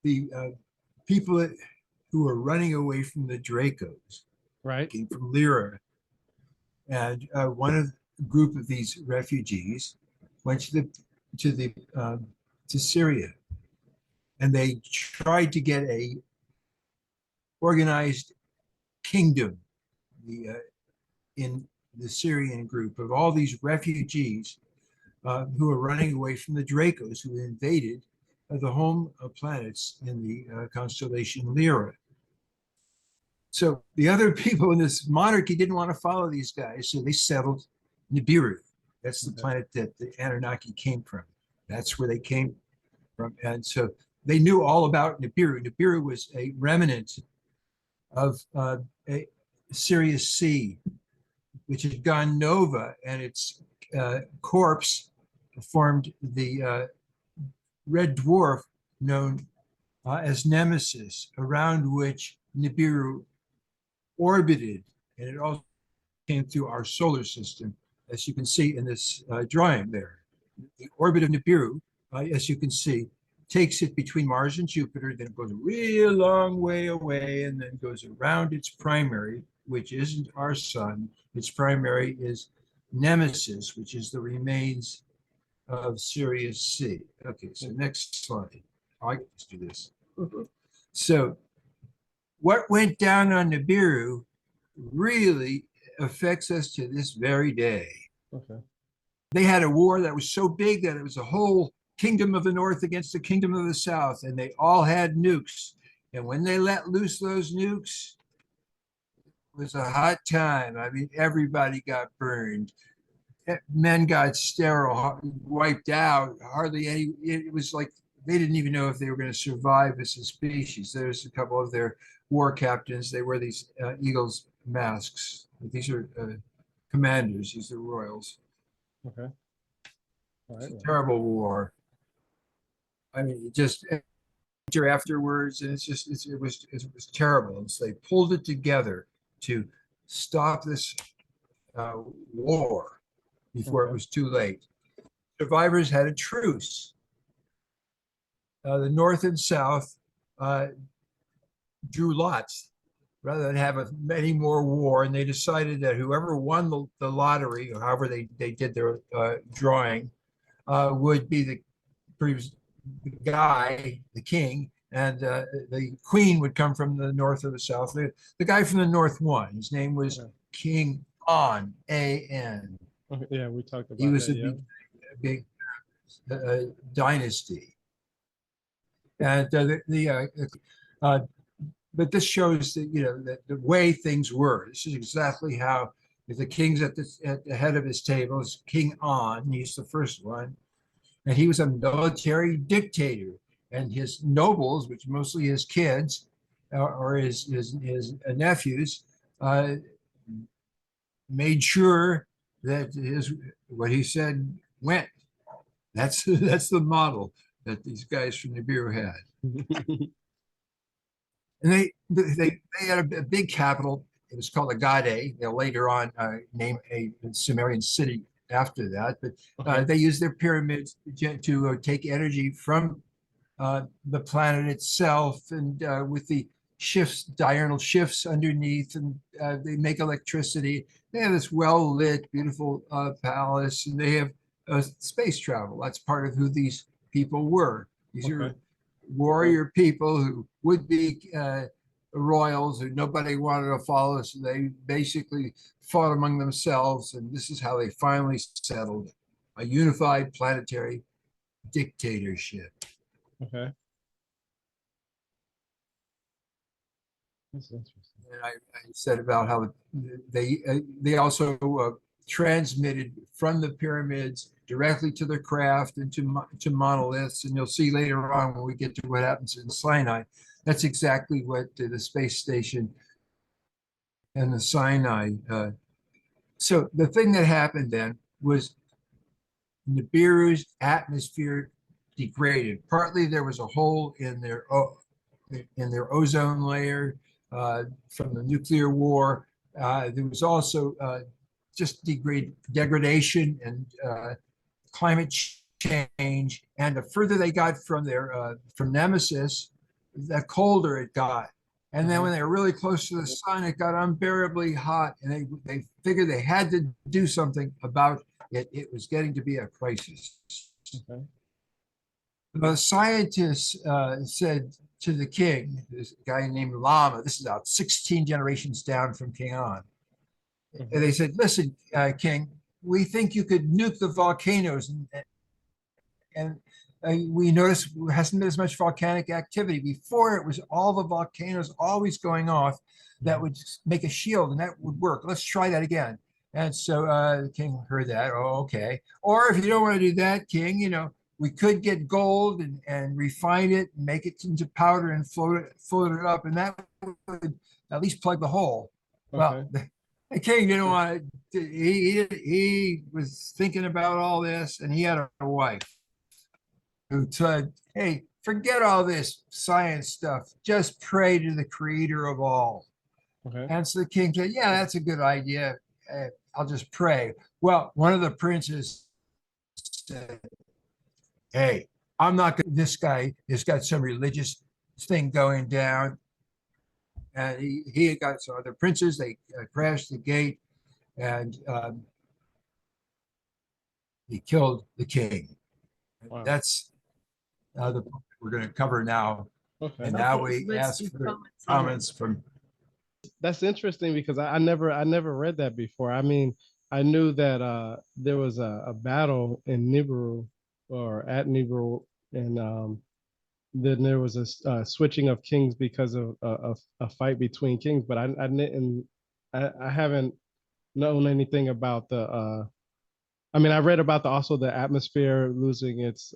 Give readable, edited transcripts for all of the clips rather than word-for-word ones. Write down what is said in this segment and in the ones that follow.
the people who were running away from the Dracos Right. came from Lyra, and one of the group of these refugees went to Syria, and they tried to get a organized kingdom in the Syrian group of all these refugees who were running away from the Dracos who invaded the home planets in the constellation Lyra. So the other people in this monarchy didn't want to follow these guys, so they settled Nibiru. That's the planet that the Anunnaki came from. That's where they came from. And so they knew all about Nibiru. Nibiru was a remnant of a Sirius C, which had gone nova, and its corpse formed the red dwarf known as Nemesis, around which Nibiru orbited, and it also came through our solar system, as you can see in this drawing there. The orbit of Nibiru, as you can see, takes it between Mars and Jupiter, then it goes a real long way away, and then goes around its primary, which isn't our sun. Its primary is Nemesis, which is the remains of Sirius C. Okay, so next slide. I can just do this. So what went down on Nibiru really affects us to this very day. Okay. They had a war that was so big that it was a whole kingdom of the north against the kingdom of the south, and they all had nukes. And when they let loose those nukes, it was a hot time. I mean, everybody got burned. Men got sterile, wiped out. Hardly any, it was like they didn't even know if they were going to survive as a species. There's a couple of their war captains. They wear these eagles masks. These are commanders. These are royals. Okay. All right. It's a terrible war. I mean, it just afterwards, and it was terrible. And so they pulled it together to stop this war before it was too late. Survivors had a truce. The North and South drew lots rather than have any more war, and they decided that whoever won the lottery, or however they did their drawing, would be the guy, the king, and the queen would come from the north or the south. The guy from the north won. His name was King An, A-N. Okay. Yeah, we talked about He was that, a big dynasty. And but this shows that, you know, that the way things were. This is exactly how the king's at the head of his table is King An. He's the first one, and he was a military dictator. And his nobles, which mostly his kids or his nephews, made sure that what he said went. That's the model that these guys from Nibiru had. And they had a big capital. It was called Agade. They'll later on name a Sumerian city after that. But they used their pyramids to take energy from the planet itself, and with the shifts, diurnal shifts underneath, and they make electricity. They have this well-lit, beautiful palace, and they have space travel. That's part of who these people were. These are warrior people who would be royals who nobody wanted to follow, so they basically fought among themselves, and this is how they finally settled a unified planetary dictatorship. Okay. That's interesting. And I said about how they also transmitted from the pyramids directly to the craft and to monoliths. And you'll see later on when we get to what happens in Sinai, that's exactly what the space station and the Sinai. So the thing that happened then was Nibiru's atmosphere degraded. Partly there was a hole in their ozone layer from the nuclear war. There was also just degradation and climate change. And the further they got from their from Nemesis, the colder it got. And then when they were really close to the sun, it got unbearably hot. And they figured they had to do something about it. It was getting to be a crisis. Okay. The scientists said to the king, this guy named Lama, this is about 16 generations down from King On. And they said, listen, King, we think you could nuke the volcanoes. And we noticed there hasn't been as much volcanic activity. Before, it was all the volcanoes always going off that would make a shield, and that would work. Let's try that again. And so the king heard that. Oh, okay. Or if you don't want to do that, king, we could get gold and refine it and make it into powder and float it up, and that would at least plug the hole. Okay. Well, the king didn't want to. He was thinking about all this, and he had a wife who said, hey, forget all this science stuff. Just pray to the creator of all. Okay. And so the king said, yeah, that's a good idea. I'll just pray. Well, one of the princes said, hey, I'm not going to, this guy has got some religious thing going down. And he had got some other princes. They crashed the gate and he killed the king. Wow. That's the book we're going to cover now. Okay. And now Okay, we let's ask do for comments comments from. That's interesting because I never read that before. I mean, I knew that there was a battle in Nibiru or at Nibiru, and then there was a switching of kings because of a fight between kings. But I didn't, I haven't known anything about the. I mean, I read about also the atmosphere losing its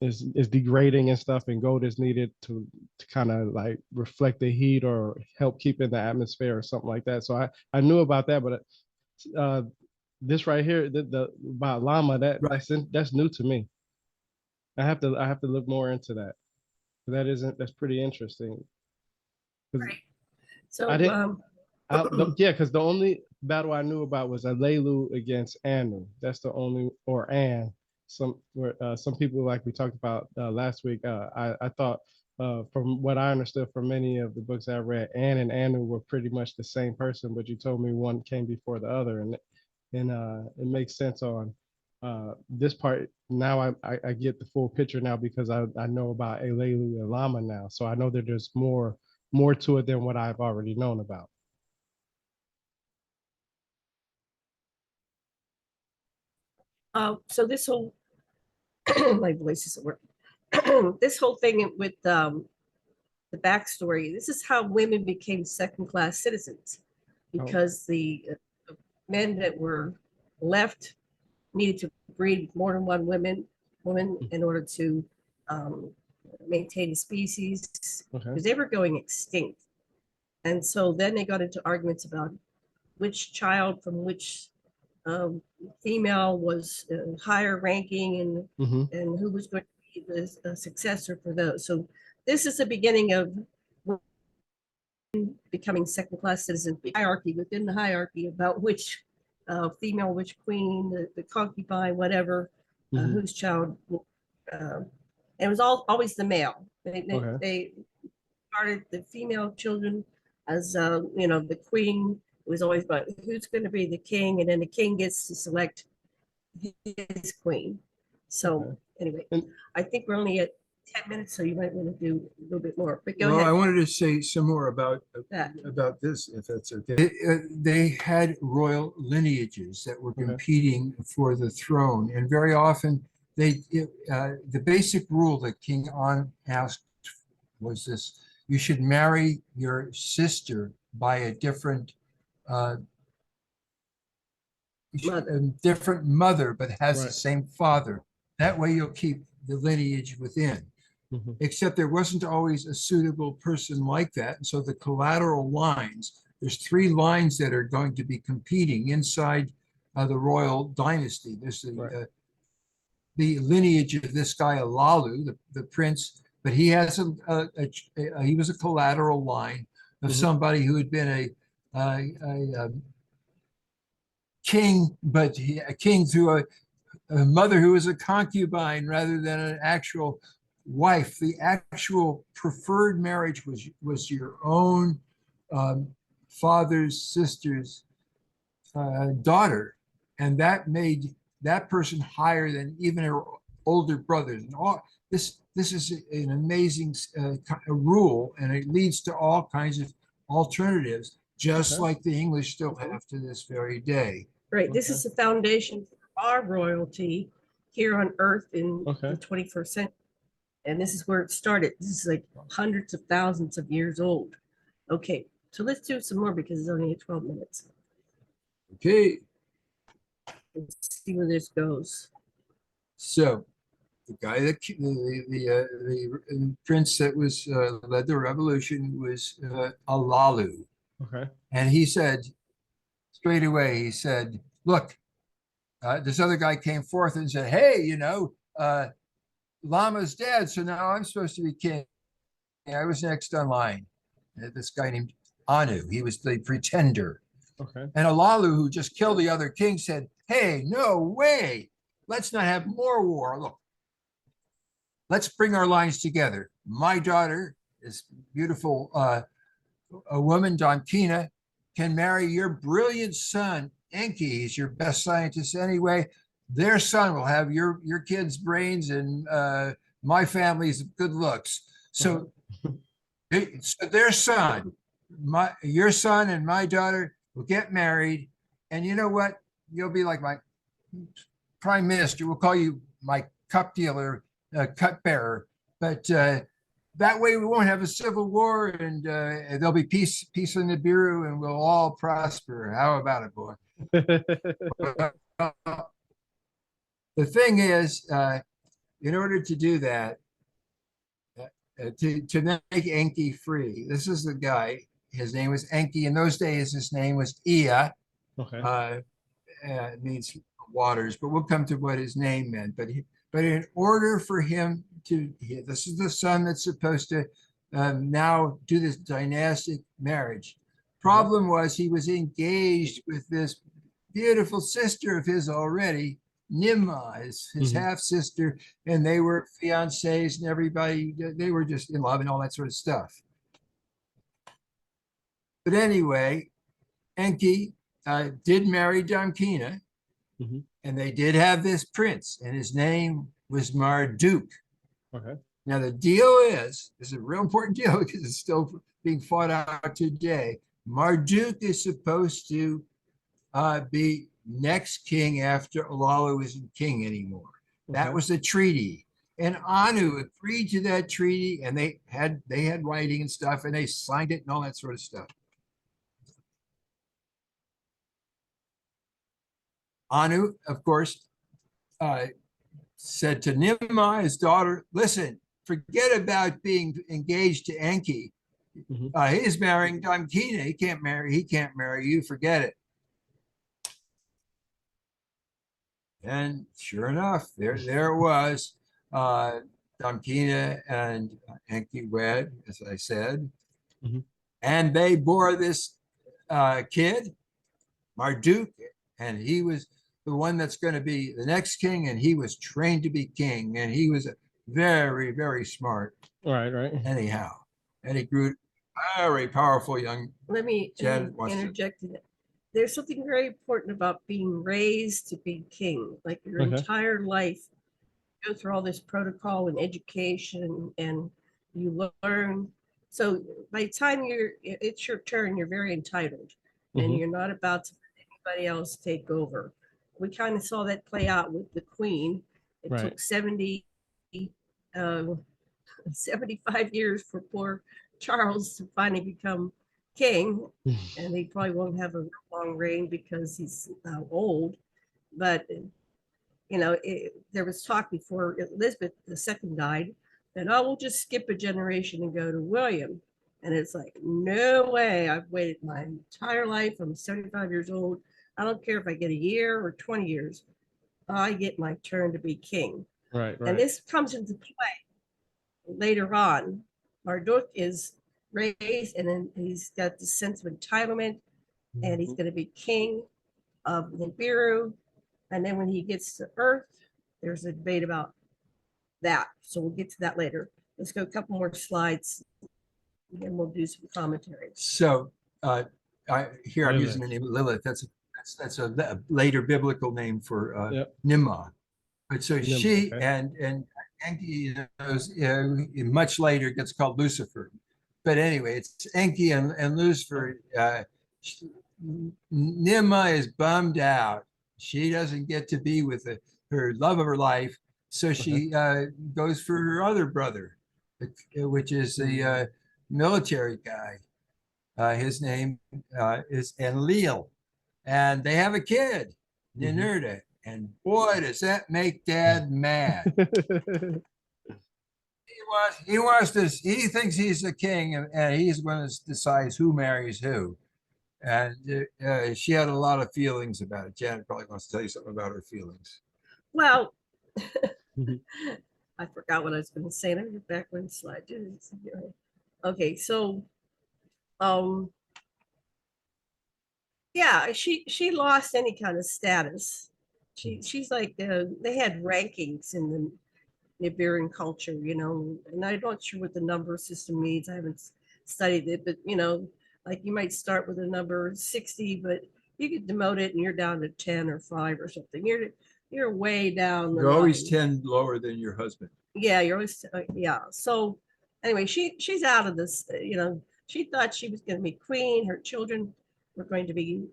is degrading and stuff, and gold is needed to kind of like reflect the heat or help keep in the atmosphere or something like that. So I knew about that, but this right here, the about llama, Right. that's new to me. I have to look more into that. That's pretty interesting. 'Cause Right. So I didn't yeah, because the only battle I knew about was Alelu against Anu. That's the only, or An. Some people, like we talked about last week. I thought from what I understood from many of the books I read, An and Anu were pretty much the same person, but you told me one came before the other, and it makes sense on this part. Now I get the full picture now because I know about Alelu and Lama now, so I know that there's more to it than what I've already known about. so this whole my voice isn't working. This whole thing with the backstory. This is how women became second-class citizens, because the men that were left needed to breed with more than one woman in order to maintain the species, Okay. because they were going extinct. And so then they got into arguments about which child from which female was higher ranking, and who was going to be the successor for those. So this is the beginning of becoming second-class citizens, hierarchy within the hierarchy about which female, which queen, the concubine, whatever, whose child. It was always the male. They started the female children as the queen. It was always about who's going to be the king, and then the king gets to select his queen. So anyway, I think we're only at 10 minutes, so you might want to do a little bit more. But go Well, I ahead. wanted to say some more about That. this, if that's okay. They had royal lineages that were competing for the throne, and very often the basic rule that King On asked was this: you should marry your sister by a different mother, but has the same father. That way you'll keep the lineage within. Except there wasn't always a suitable person like that. And so the collateral lines, there's 3 lines that are going to be competing inside the royal dynasty. There's the lineage of this guy, Alalu, the prince, but he has he was a collateral line of somebody who had been a king, but a king through a mother who was a concubine rather than an actual wife, the actual preferred marriage was your own father's sister's daughter, and that made that person higher than even her older brothers. And all this is an amazing rule, and it leads to all kinds of alternatives, just Okay. like the English still have to this very day. Right. This is the foundation for our royalty here on Earth in Okay. the 21st century. And this is where it started. This is like hundreds of thousands of years old. Okay, so let's do some more because it's only 12 minutes. Okay, Let's see where this goes. so the guy that the prince that was led the revolution was Alalu, Okay. and he said straight away, he said, "Look, this other guy came forth and said, hey, Lama's dead, so now I'm supposed to be king. I was next on line." This guy named Anu, he was the pretender. Okay. And Alalu, who just killed the other king, said, hey, no way. Let's not have more war. Look, let's bring our lines together. My daughter, this beautiful a woman, Domkina, can marry your brilliant son, Enki. He's your best scientist anyway. Their son will have your kid's brains and my family's good looks. So, so their son, your son and my daughter will get married. And you know what? You'll be like my prime minister. We'll call you my cup dealer, cup bearer. But that way we won't have a civil war, and there'll be peace in the Bureau, and we'll all prosper. How about it, boy? The thing is, in order to do that, to make Enki free, this is the guy. His name was Enki. In those days, his name was Ea. Okay. It means waters, but we'll come to what his name meant. But in order for him to, this is the son that's supposed to now do this dynastic marriage. Problem was he was engaged with this beautiful sister of his already, Nimma, his half sister, and they were fiancés and everybody, they were just in love and all that sort of stuff. But anyway, Enki did marry Damkina, and they did have this prince, and his name was Marduk. Okay. Now the deal is a real important deal because it's still being fought out today. Marduk is supposed to be next king after Alalu isn't king anymore. That was the treaty, and Anu agreed to that treaty, and they had writing and stuff, and they signed it and all that sort of stuff. Anu, of course, said to Nimma, his daughter, listen, forget about being engaged to Enki. He's marrying Damkina. He can't marry you. Forget it. And sure enough, there it was. Damkina and Enki wed, as I said. And they bore this kid, Marduk, and he was the one that's going to be the next king, and he was trained to be king, and he was very, very smart. Right. Anyhow, and he grew very powerful young. Let me interject in it. There's something very important about being raised to be king. Like your entire life, you go through all this protocol and education, and you learn. So by the time it's your turn, you're very entitled, and you're not about to let anybody else take over. We kind of saw that play out with the Queen. It took 75 years for poor Charles to finally become king, and he probably won't have a long reign because he's old. But there was talk before Elizabeth II died that we'll just skip a generation and go to William, and it's like, no way. I've waited my entire life. I'm 75 years old. I don't care if I get a year or 20 years. I get my turn to be king. Right. And this comes into play later on. Marduk is raised, and then he's got this sense of entitlement, and he's going to be king of Nibiru. And then when he gets to Earth, there's a debate about that. So we'll get to that later. Let's go a couple more slides, and then we'll do some commentary. So here I'm Lilith. using the name of Lilith. That's a later biblical name for Yep. Nimrod. But so Nimrod, she okay. and Enki knows, much later gets called Lucifer. But anyway, it's Enki and Lucifer. Nimrod is bummed out. She doesn't get to be with her love of her life, so she goes for her other brother, which is the military guy. His name is Enlil, and they have a kid, Ninurta. And boy, does that make Dad mad. He thinks he's the king, and he's going to decide who marries who. And she had a lot of feelings about it. Janet probably wants to tell you something about her feelings. Well, I forgot what I was going to say. Let me get back one slide. Okay, so yeah, she lost any kind of status. She's like they had rankings in the Iberian culture, and I'm not sure what the number system means. I haven't studied it, but like you might start with a number 60, but you get demoted and you're down to 10 or 5 or something. You're way down. You're always 10 lower than your husband. Yeah, you're always yeah. So anyway, she's out of this. She thought she was going to be queen. Her children were going to be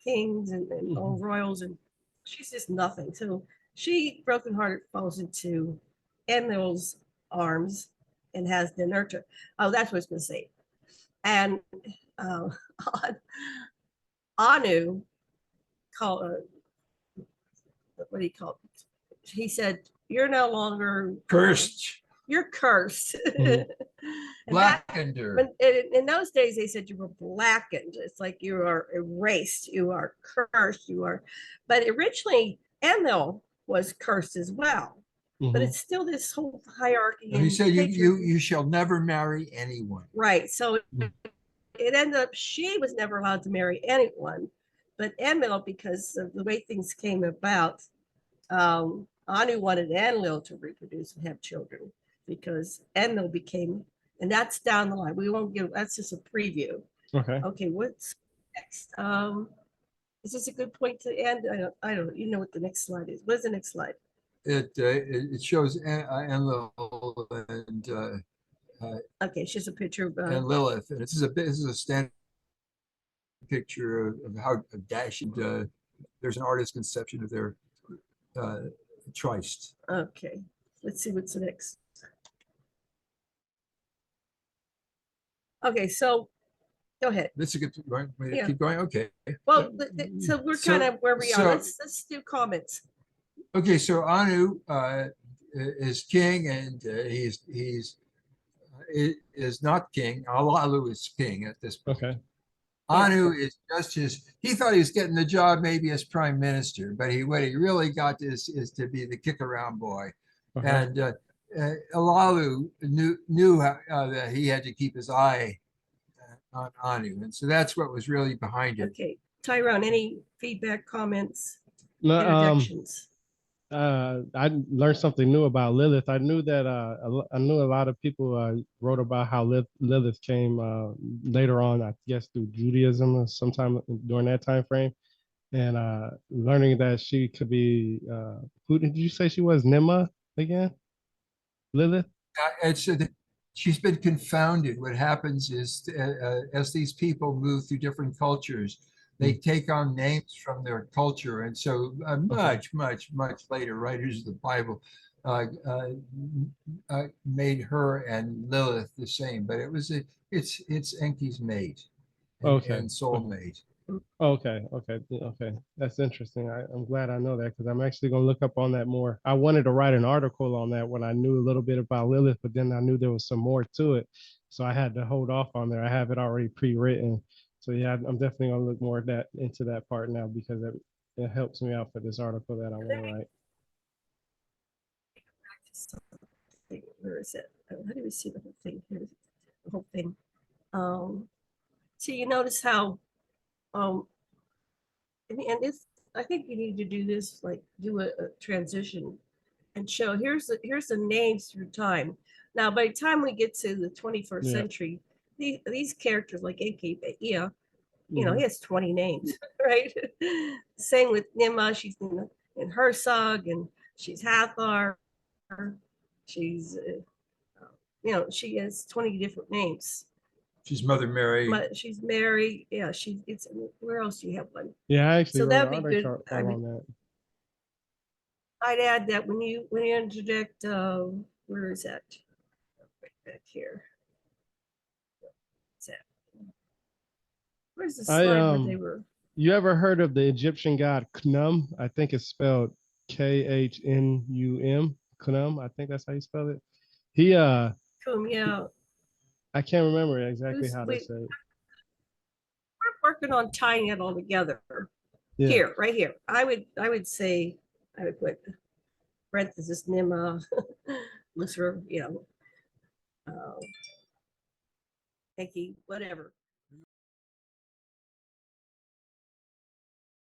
kings and all royals, and she's just nothing. So she, brokenhearted, falls into Enlil's arms and has Ninurta. Oh, that's what I was going to say. And Anu called, what do you call it? He said, "You're no longer cursed. You're cursed." Blackened her. In those days, they said you were blackened. It's like you are erased. You are cursed. You are. But originally, Enlil was cursed as well. But it's still this whole hierarchy. And he said, "You shall never marry anyone." Right. So it ended up she was never allowed to marry anyone, but Enlil, because of the way things came about, Anu wanted Enlil to reproduce and have children because Enlil became, and that's down the line. We won't get, that's just a preview. Okay, what's next? Is this a good point to end? I don't, you know what the next slide is. What is the next slide? It shows Enlil and okay, it's just a picture of and Lilith, and this is a standard picture of how dashing. There's an artist's conception of their tryst. Okay, let's see what's next. Okay, so go ahead. This is a good right? Yeah. Keep going. Okay. Well, so we're kind of where we are. Let's do comments. Okay, so Anu is king, and he is not king. Alalu is king at this point. Okay. Anu is just he thought he was getting the job maybe as prime minister, but what he really got is to be the kick around boy. And Alalu knew that he had to keep his eye on Anu. And so that's what was really behind it. Okay. Tyrone, any feedback, comments, No, interjections? I learned something new about Lilith. I knew that I knew a lot of people wrote about how Lilith came later on, I guess through Judaism or sometime during that time frame, and learning that she could be who did you say she was? Nimrod again? Lilith? She's been confounded. What happens is as these people move through different cultures, they take on names from their culture. And so much later writers of the Bible made her and Lilith the same, but it's Enki's mate and soulmate. Okay. That's interesting. I'm glad I know that because I'm actually going to look up on that more. I wanted to write an article on that when I knew a little bit about Lilith, but then I knew there was some more to it. So I had to hold off on there. I have it already pre-written. So yeah, I'm definitely going to look more into that part now because it helps me out for this article that I want to write. Where is it? How do we see the whole thing? Here's the whole thing. So you notice how and this, I think you need to do this, like do a transition and show here's the names through time. Now, by the time we get to the 21st Yeah. century, these characters like Enki, you know, Mhm. he has 20 names, right? Same with Nima, she's in Hersog, and she's Hathor. She's, you know, she has 20 different names. She's Mother Mary. But she's Mary. Yeah, it's where else do you have one? Yeah, I actually So wrote an that'd be good. article I on mean, that. I'd add that when you interject, where is that? Right back here. What's that? Where's the I slide where they were? You ever heard of the Egyptian god Khnum? I think it's spelled Khnum. Khnum, I think that's how you spell it. He Yeah, I can't remember exactly Who's- how to we- say it. we're working on tying it all together. Yeah. Here, right here. I would say I would put parenthesis Nima, Lucifer, you know, Enki, whatever.